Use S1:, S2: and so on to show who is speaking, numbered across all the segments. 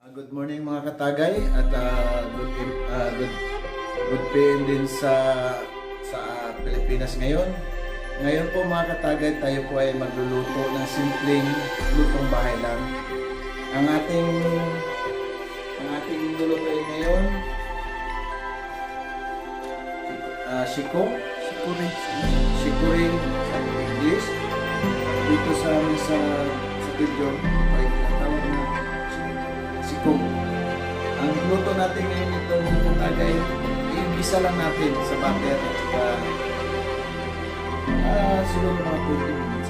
S1: Good morning mga katagay at good PM din sa Pilipinas ngayon. Ngayon po mga katagay, tayo po ay magluluto ng simpleng lutong bahay lang. Ang ating lulutuin ngayon, shikuring sa English. Dito sa amin sa video ay tawag na sikong. Ang luto natin ngayon itong tagay, i-gisa lang natin sa butter at saka siguro mga 20 minutes.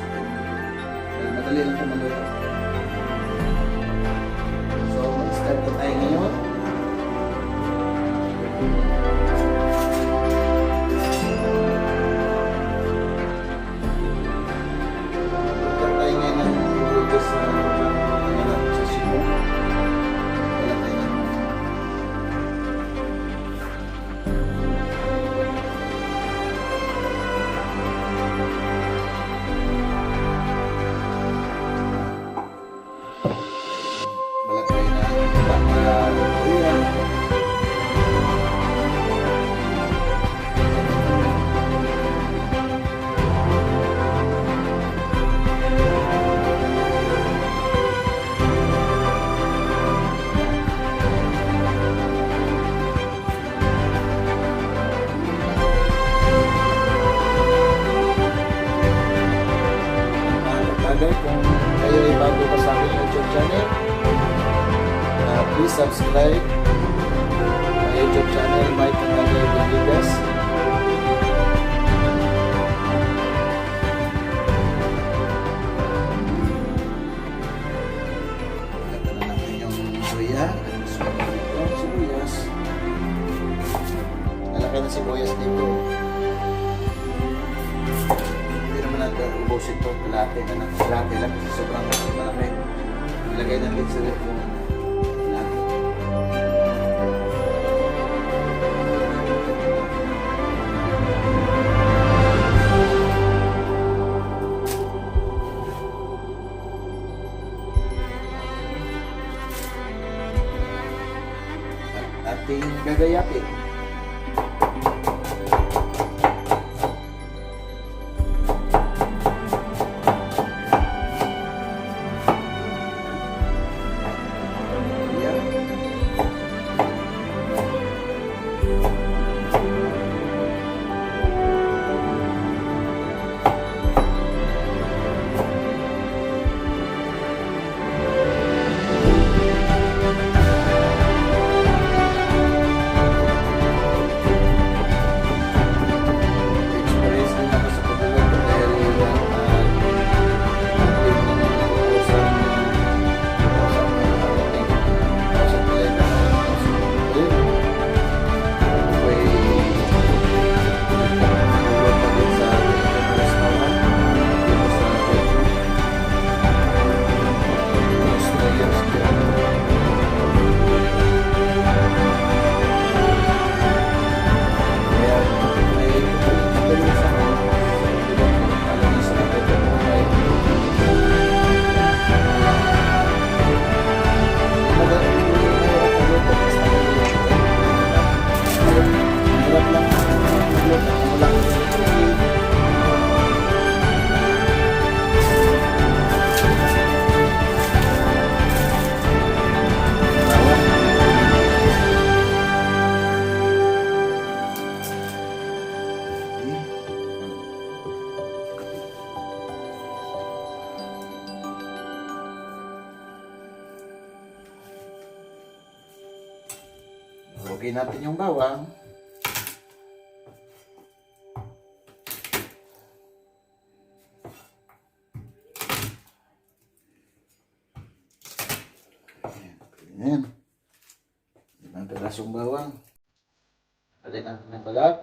S1: Madali lang ito maluto. So, mag-start na tayo ngayon. Kung kayo ay bago pa sa aking YouTube channel, please subscribe my YouTube channel, Mike Tagay Villegas. Lagyan na natin yung soya at sibuyas. Nalaki na sibuyas dito. Ubusin ito, kalate lang kasi sobrang malaki. Ilagay natin sa yung kalate. At ating gagayatin. Lagay natin yung bawang. Ayan. Limang pirasong bawang. Alin natin ng balat.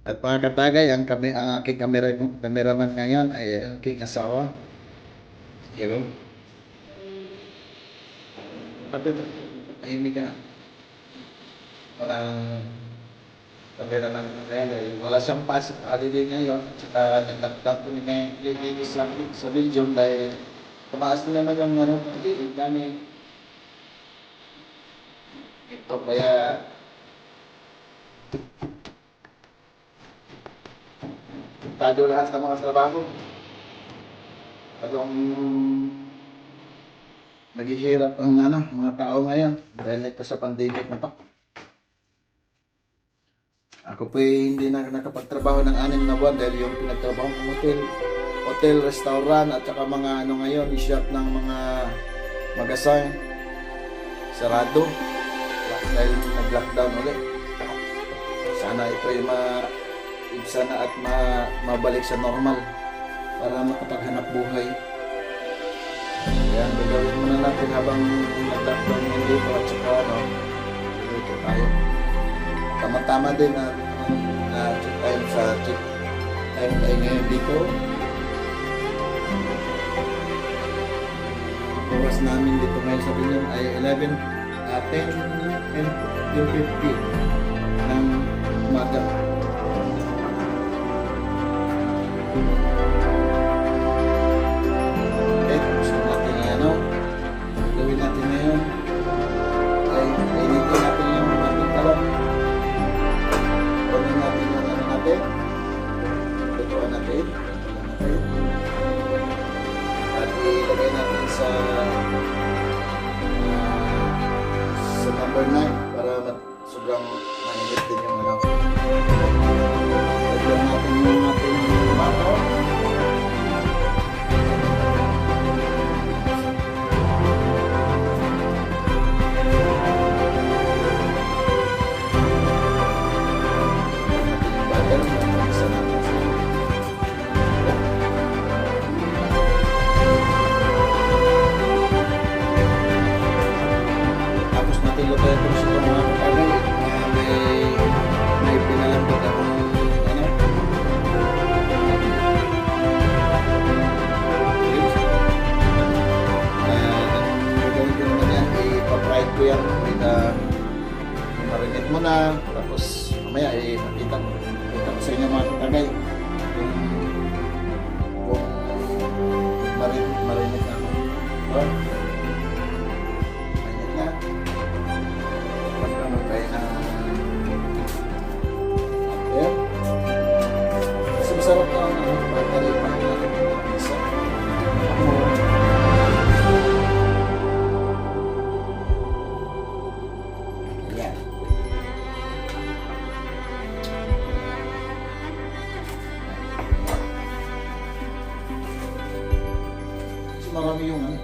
S1: At mga katagay, ang aking cameraman ngayon ay aking asawa. Hello. Pati, tahimik ka. Walang cameraman ngayon ay wala siyang pass holiday ngayon. Tsaka nagtagtag ko ngayon sa Belgium dahil tumaas na naman yung pag-ibig namin. Ito kaya tado lahat ng mga trabaho. Talagang naghihirap ang mga tao ngayon dahil ito sa pandemic na to. Ako po hindi na nakapagtrabaho ng 6 na buwan dahil yung pinagtrabaho ng hotel, restaurant at saka mga ngayon, shop ng mga magasin sarado dahil nag-lockdown ulit. Sana ito ay sana at mabalik sa normal para makapaghanap buhay. Kaya ang gagawin muna natin habang nag-lockdown ng dito at saka dito tayo. Tama-tama din na check time tayo ngayon dito. Oras namin dito ngayon sa Pilipinas ay 10 and 2:50 ng umaga. Okay, gusto natin gawin natin ngayon ay initin natin yung ating talong. Kunin natin yung natin. Lutuan natin. At ilagay natin sa number 9 para sobrang mainit din yung lagyan natin yung ating tomato. Lutuin ko sa mga katagal may pinalambot akong gagawin ko naman yan, ipa-fried ko yan marinate mo na tapos mamaya makita ko sa inyo mga katagal kung marinate na ako sarap na battery pa isa. Yan. So marami yung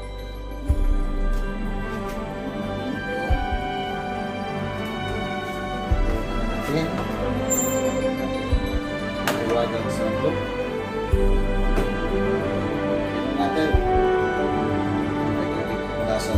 S1: Yan. Wagang sandok natin nasa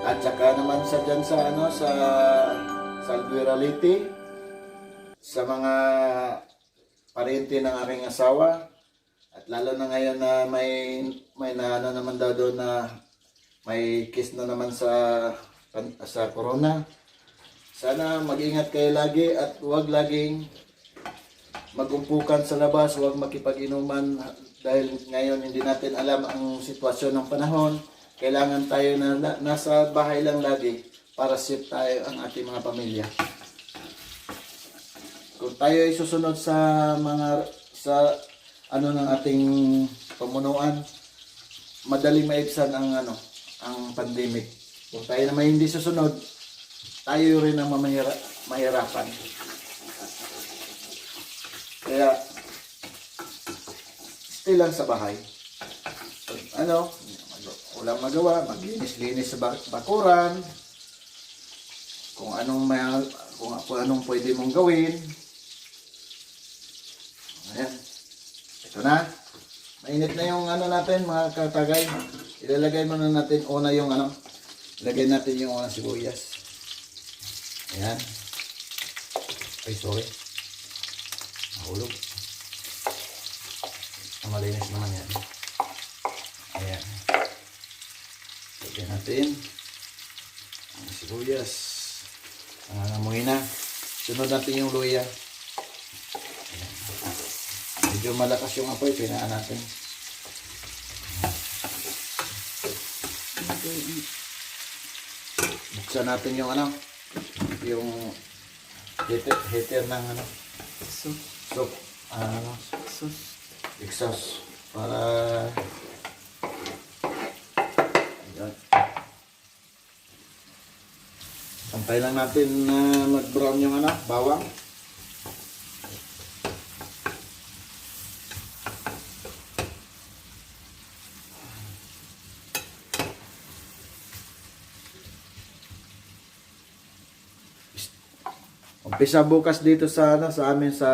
S1: at saka naman sa dyan sa Albuera Leyte, sa mga parente ng aking asawa. At lalo na ngayon na may na ano naman daw doon na may case na naman sa corona. Sana mag-ingat kayo lagi at huwag laging magumpukan sa labas, huwag makipag-inuman dahil ngayon hindi natin alam ang sitwasyon ng panahon. Kailangan tayo na nasa bahay lang lagi para safe tayo ang ating mga pamilya. Kung tayo ay susunod sa ano ng ating pamunuan, madaling maibsan ang pandemic. Kung tayo naman hindi susunod, tayo rin ang mahirapan. Kaya stay lang sa bahay. Walang magawa, maglinis-linis sa bakuran. Kung anong pwede mong gawin. Ayan. Ito na. Mainit na yung natin mga katagay. Ilalagay muna natin una yung ilagay natin yung sibuyas. Ayan. Ay, sorry. Nahulog. Malinis naman yan. Ayan. Lagyan natin ang sibuyas. Nangangamoy na. Sunod natin yung luya. Ayan. Medyo malakas yung apoy. Pinaan natin. Buksan natin yung yung heater ng soup. Exhaust. Para Antay lang natin na mag-brown yung bawang. Umpisa bukas dito sa amin sa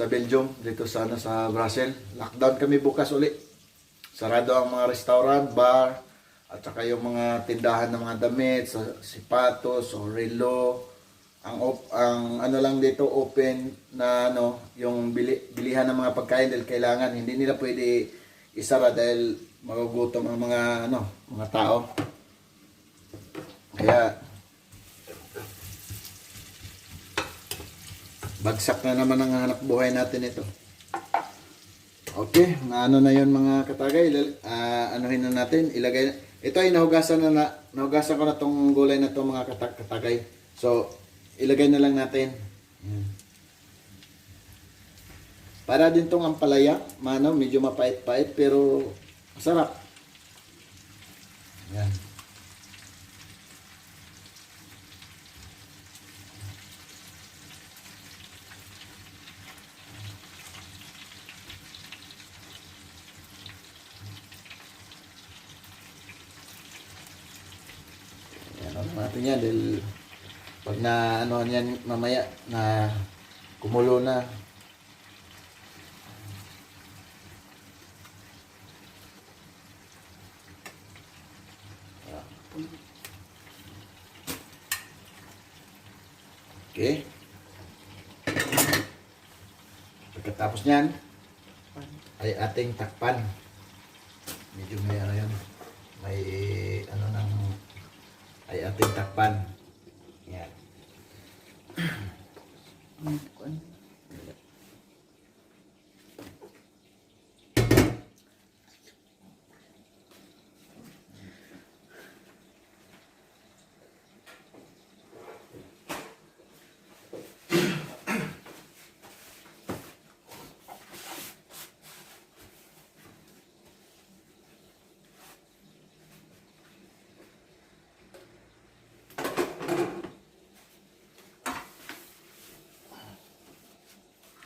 S1: Belgium, dito sa Brussels. Lockdown kami bukas uli. Sarado ang mga restaurant, bar, at saka yung mga tindahan ng mga damit, sipatos o relo. Ang lang dito open na yung bilihan ng mga pagkain dahil kailangan hindi nila pwede isara dahil magugutom ang mga tao. Kaya bagsak na naman ang hanap buhay natin ito. Okay, na yun mga katagay. Anuhin na natin, ilagay. Ito ay nahugasan ko na tong gulay na to mga katagay. So, ilagay na lang natin. Yan. Para din tong ampalaya, medyo mapait-pait pero masarap. Yan. Natin yan dahil pag yan mamaya na kumulo na. Okay. Pagkatapos niyan ay ating takpan. Medyo may yun. May ay ating takpan. Yan.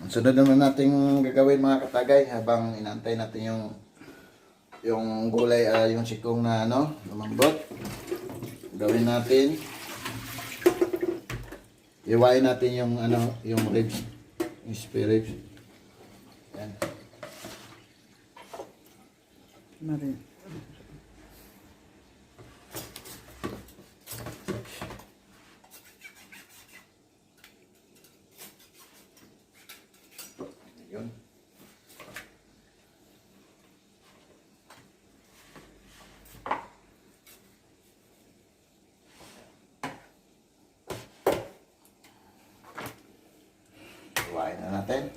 S1: Ang sunod naman natin gagawin mga katagay habang inaantay natin yung gulay, yung sikong na lumambot. Gawin natin, iwain natin yung ribs, yung spare ribs. Yan. Marin. Yun. Iwain na natin.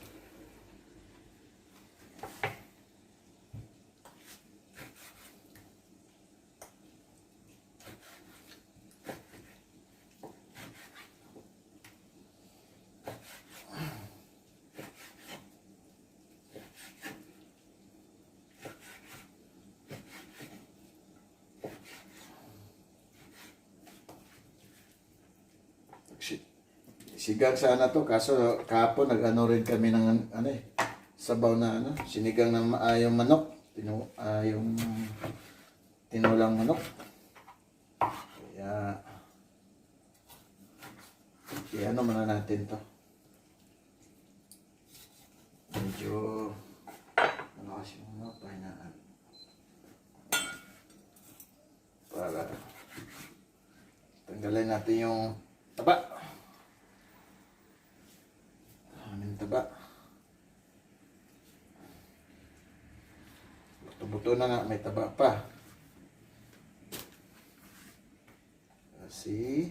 S1: Sigang sana to, kaso kahapon nag-ano rin kami ng ano sabaw na sinigang ng yung manok, yung tinulang manok. Kaya ano muna natin to. Medyo malakas yung pahinaan. Para tanggalin natin yung taba. Taba. Buto-buto na nga, may taba pa. Kasi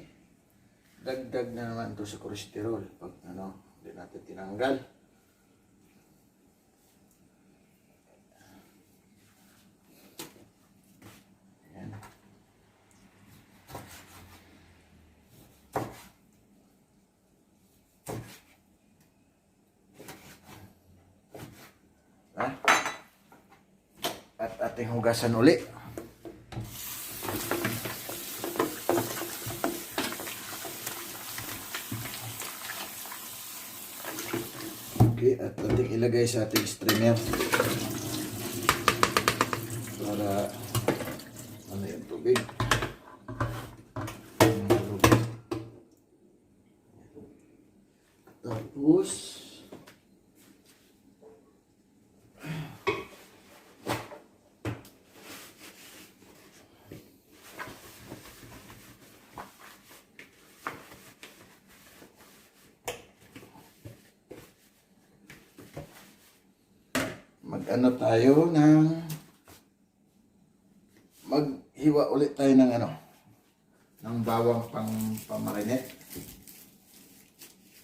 S1: dagdag na naman to sa kolesterol pag hindi natin tinanggal. Ayan. At ating hugasan uli. Okay, at ating ilagay sa ating strainer para yung tubig. Tapos mag-ano tayo maghiwa ulit tayo ng bawang pamarinate.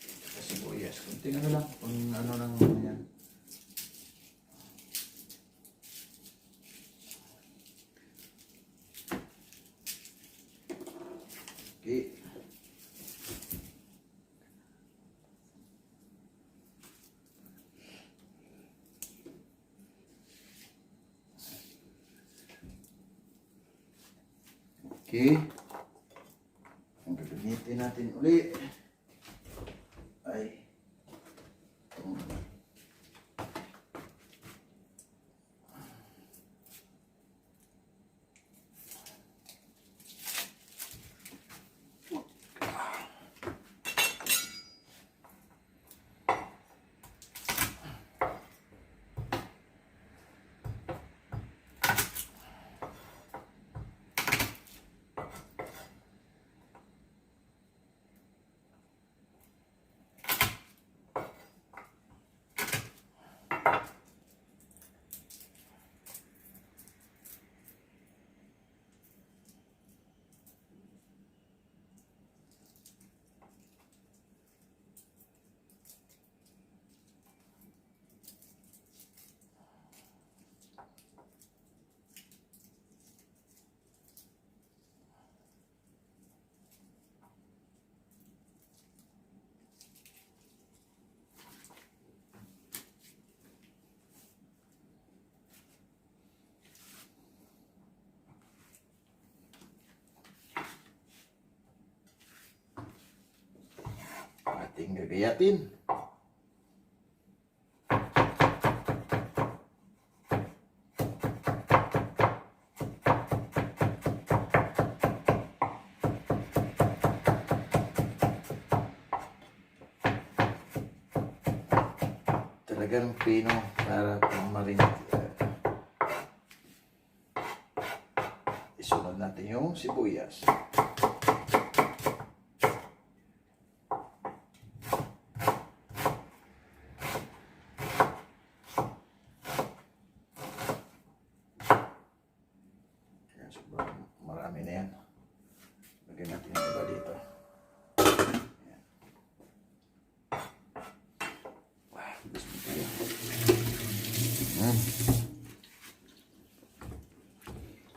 S1: Kasi sibuyas, kunting lang, kung lang yan. Okay. Okay. Ang gagamitin natin uli ay ating gagayatin. Talagang pino para pamarinate. Isunod natin yung sibuyas.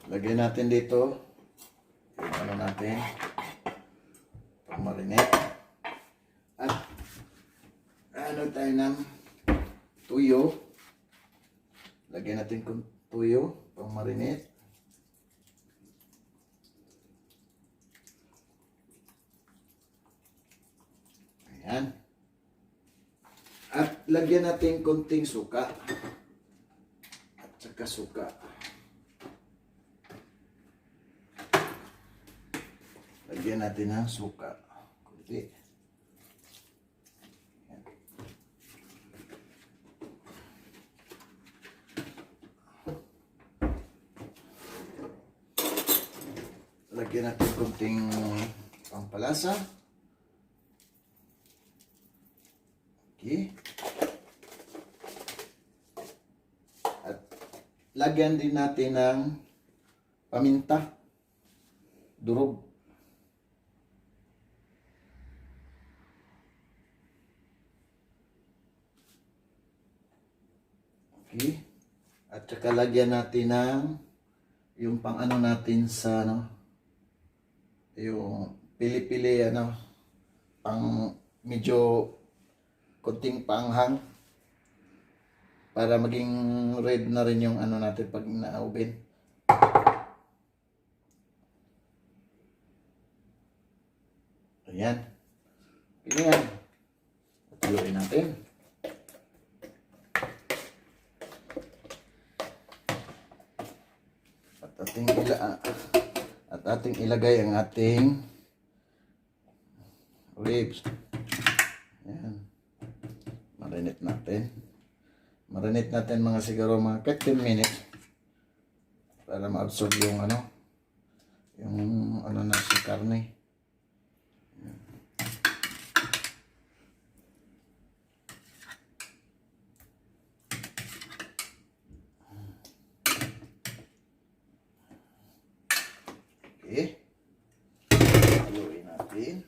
S1: Lagyan natin dito yung ano natin, pang-marinate. At ano tayo ng tuyo. Lagyan natin kung tuyo, pang-marinate. Ayan. At lagyan natin konting suka. At saka suka. Lagyan natin ng suka. Kunti. Ayan. Lagyan natin konting pampalasa. Okay. At lagyan din natin ng paminta. Durog. Okay. At saka lagyan natin ng yung pang ano natin sa ano, yung pili-pili ano, pang medyo konting panghang para maging red na rin yung ano natin pag na-oven. Ayan. Ayan. Patuloy natin. At ating ilagay ang ating ribs. Ayan. Marinate natin. Marinate natin mga siguro mga 15 minutes para ma-absorb yung ano na si karne. Okay. Haluin natin.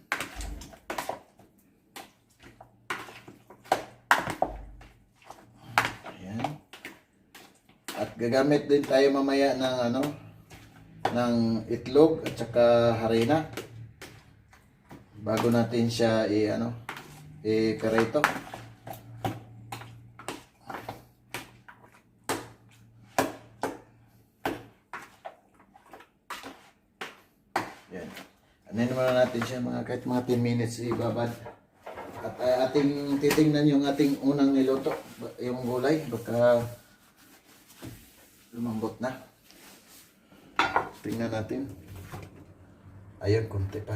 S1: At gagamit din tayo mamaya ng ano, ng itlog at saka harina bago natin siya i-karito. Yan. Anin muna natin siya kahit mga 10 minutes ibabad. At ating titingnan yung ating unang niluto, yung gulay, baka lumambot na. Tingnan natin. Ayun, konti pa.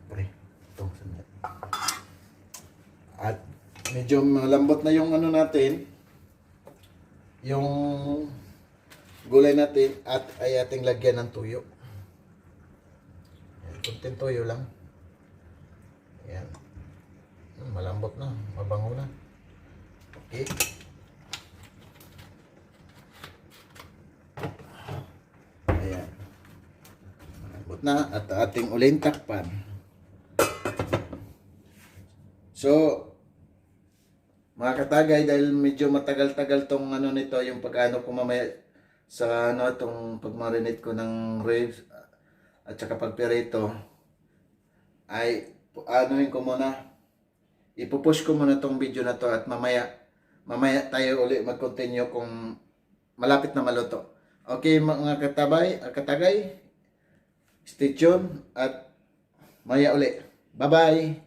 S1: Pre, itong sandali. At medyo malambot na yung ano natin, yung gulay natin, at ay ating lagyan ng tuyo. Konting tuyo lang. Ayan. Malambot na, mabango na. Okay. Ayan. Malambot na at ating uling takpan. So, mga katagay, dahil medyo matagal-tagal tong ano nito, yung pag-ano ko mamaya sa ano, itong pag-marinate ko ng ribs at saka pag-perito, ay anuhin ko muna. Ipupush ko muna tong video na to at mamaya tayo ulit mag-continue kung malapit na maluto. Okay mga katagay, stay tuned at maya ulit. Bye-bye!